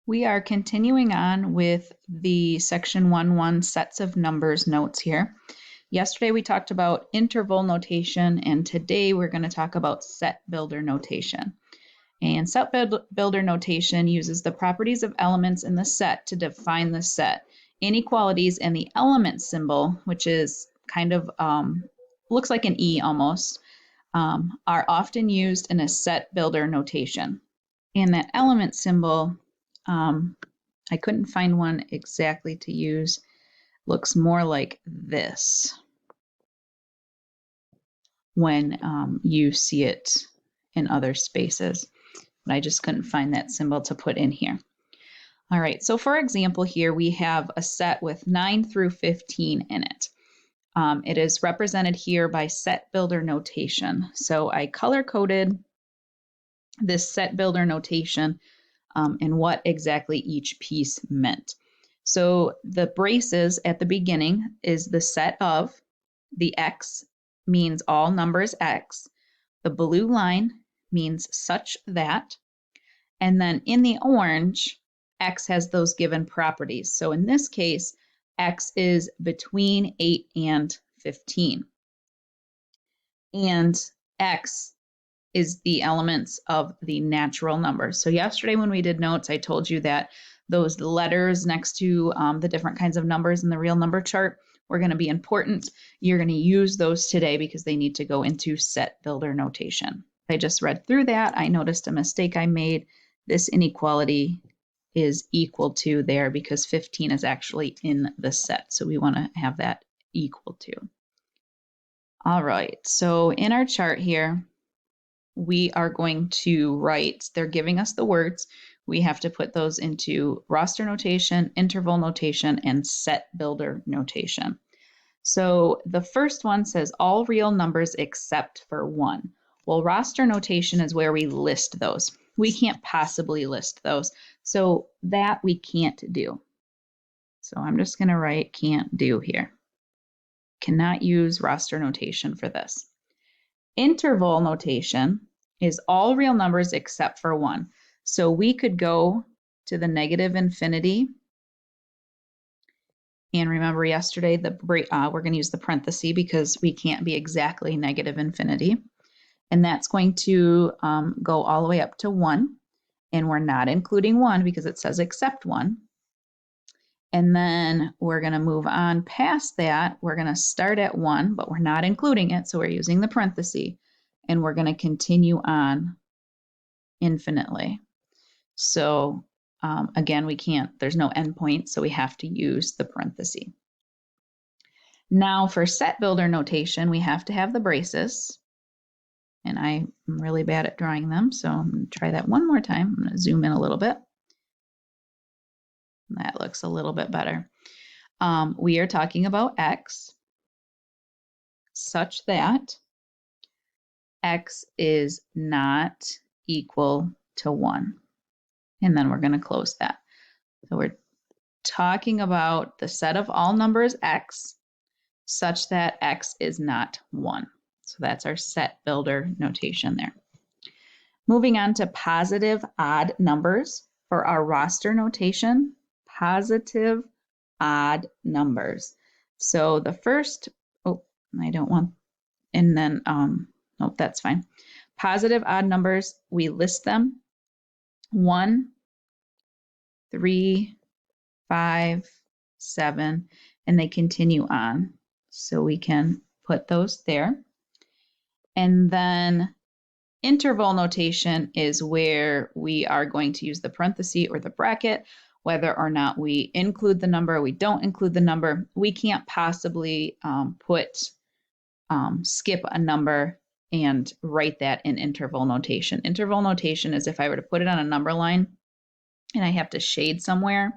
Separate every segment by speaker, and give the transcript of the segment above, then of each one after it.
Speaker 1: We are continuing on with the section 1-1 sets of numbers notes here. Yesterday we talked about interval notation, and today we're going to talk about set builder notation. And set builder notation uses the properties of elements in the set to define the set. Inequalities and the element symbol, which is kind of looks like an E almost, are often used in a set builder notation. And that element symbol, I couldn't find one exactly to use. Looks more like this when you see it in other spaces. But I just couldn't find that symbol to put in here. All right, so for example here, we have a set with 9 through 15 in it. It is represented here by set builder notation. So I color-coded this set builder notation and what exactly each piece meant. So the braces at the beginning is the set of, the X means all numbers X, the blue line means such that, and then in the orange, X has those given properties. So in this case, X is between 8 and 15. And X is the elements of the natural numbers. So yesterday when we did notes, I told you that those letters next to the different kinds of numbers in the real number chart were going to be important. You're going to use those today because they need to go into set builder notation. I just read through that. I noticed a mistake I made. This inequality is equal to there because 15 is actually in the set. So we want to have that equal to. All right, so in our chart here, we are going to write, they're giving us the words. We have to put those into roster notation, interval notation, and set builder notation. So the first one says all real numbers except for 1. Well, roster notation is where we list those. We can't possibly list those. So that we can't do. So I'm just going to write can't do here. Cannot use roster notation for this. Interval notation is all real numbers except for 1. So we could go to the negative infinity. And remember yesterday, we're going to use the parenthesis because we can't be exactly negative infinity. And that's going to go all the way up to 1. And we're not including 1 because it says except 1. And then we're going to move on past that. We're going to start at 1, but we're not including it. So we're using the parenthesis. And we're going to continue on infinitely. So again, we can't, there's no endpoint, so we have to use the parenthesis. Now for set builder notation, we have to have the braces. And I'm really bad at drawing them, so I'm going to try that one more time. I'm going to zoom in a little bit. That looks a little bit better. We are talking about X such that X is not equal to 1. And then we're going to close that. So we're talking about the set of all numbers X such that X is not 1. So that's our set builder notation there. Moving on to positive odd numbers for our roster notation, positive odd numbers. So the first, I don't want, and then, nope, that's fine. Positive odd numbers, we list them 1, 3, 5, 7, and they continue on. So we can put those there. And then interval notation is where we are going to use the parenthesis or the bracket, whether or not we include the number or we don't include the number. We can't possibly skip a number and write that in interval notation. Interval notation is if I were to put it on a number line and I have to shade somewhere,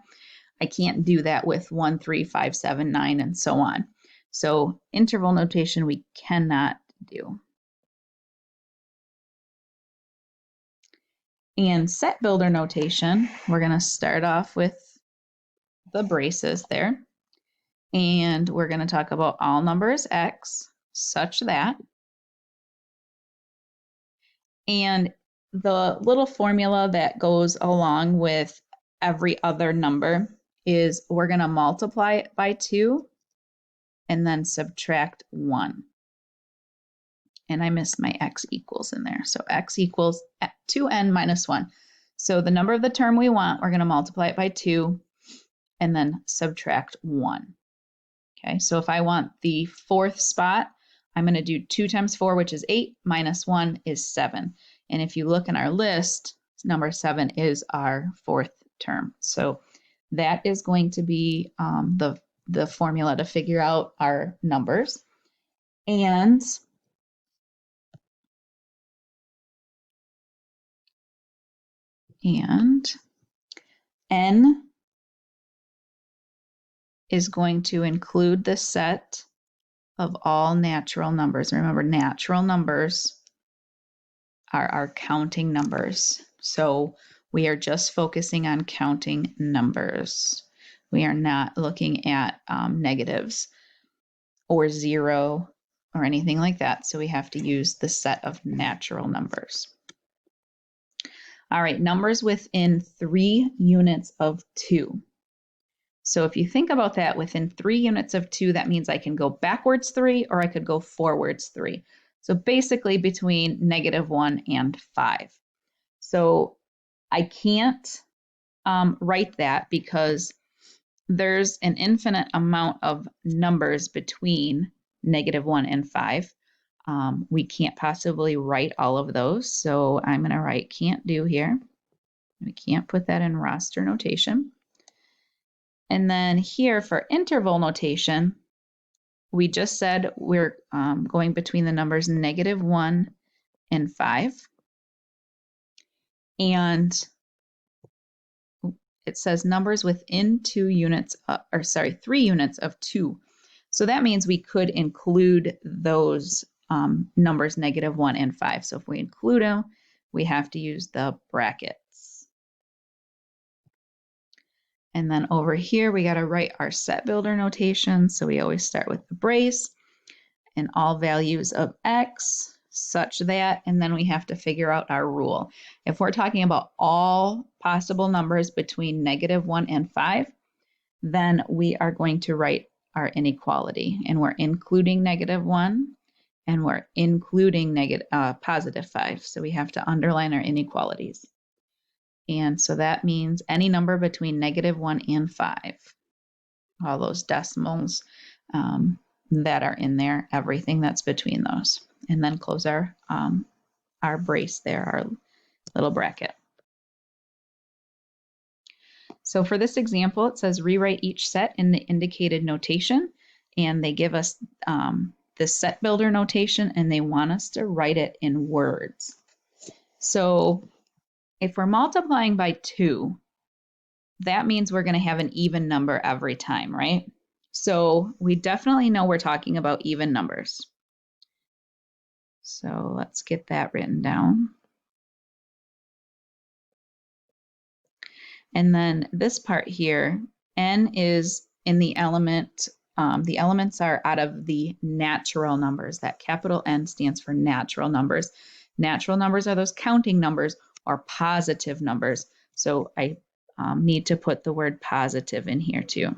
Speaker 1: I can't do that with 1, 3, 5, 7, 9, and so on. So interval notation we cannot do. And set builder notation, we're going to start off with the braces there. And we're going to talk about all numbers X such that. And the little formula that goes along with every other number is we're going to multiply it by 2 and then subtract 1. And I missed my x equals in there. So x equals 2n minus 1. So the number of the term we want, we're going to multiply it by 2 and then subtract 1. Okay, so if I want the fourth spot, I'm going to do 2 times 4, which is 8, minus 1 is 7. And if you look in our list, number 7 is our fourth term. So that is going to be the formula to figure out our numbers. And n is going to include the set of all natural numbers. Remember, natural numbers are our counting numbers. So we are just focusing on counting numbers. We are not looking at negatives or 0 or anything like that. So we have to use the set of natural numbers. All right, numbers within 3 units of 2. So if you think about that, within 3 units of 2, that means I can go backwards 3 or I could go forwards 3. So basically between -1 and 5. So I can't write that because there's an infinite amount of numbers between -1 and 5. We can't possibly write all of those. So I'm going to write can't do here. We can't put that in roster notation. And then here for interval notation, we just said we're going between the numbers -1 and 5. And it says numbers within 3 units of 2. So that means we could include those numbers -1 and 5. So if we include them, we have to use the brackets. And then over here, we got to write our set builder notation. So we always start with the brace and all values of x such that, and then we have to figure out our rule. If we're talking about all possible numbers between -1 and 5, then we are going to write our inequality. And we're including -1 and we're including +5. So we have to underline our inequalities. And so that means any number between -1 and 5, all those decimals that are in there, everything that's between those. And then close our brace there, our little bracket. So for this example, it says rewrite each set in the indicated notation. And they give us the set builder notation and they want us to write it in words. So if we're multiplying by 2, that means we're going to have an even number every time, right? So we definitely know we're talking about even numbers. So let's get that written down. And then this part here, n is in the element, the elements are out of the natural numbers. That capital N stands for natural numbers. Natural numbers are those counting numbers or positive numbers. So I need to put the word positive in here too.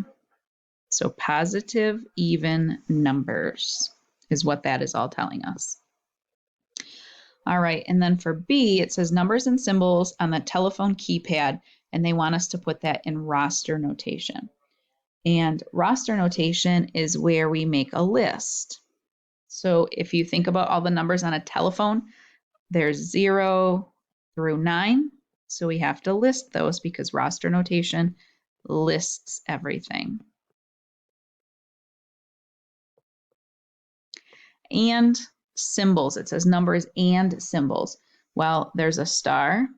Speaker 1: So positive even numbers is what that is all telling us. All right, and then for B, it says numbers and symbols on the telephone keypad, and they want us to put that in roster notation. And roster notation is where we make a list. So if you think about all the numbers on a telephone, there's 0 through 9. So we have to list those because roster notation lists everything. And symbols, it says numbers and symbols. Well, there's a star,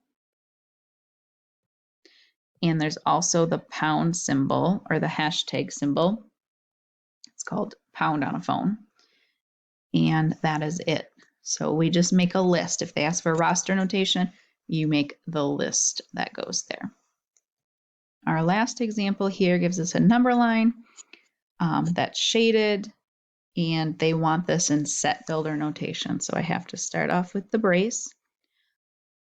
Speaker 1: and there's also the pound symbol or the hashtag symbol. It's called pound on a phone. And that is it. So we just make a list. If they ask for roster notation, you make the list that goes there. Our last example here gives us a number line that's shaded, and they want this in set builder notation. So I have to start off with the brace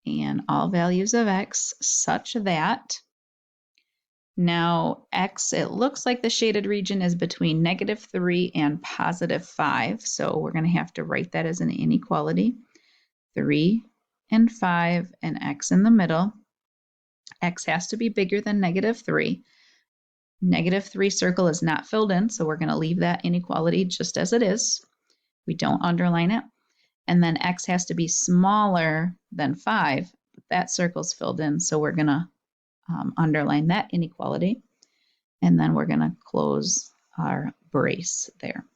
Speaker 1: and all values of x such that, Now, x, it looks like the shaded region is between -3 and +5. So we're going to have to write that as an inequality. 3 and 5 and x in the middle. X has to be bigger than -3. -3 circle is not filled in, so we're going to leave that inequality just as it is. We don't underline it. And then x has to be smaller than 5. That circle's filled in, so we're going to underline that inequality. And then we're going to close our brace there.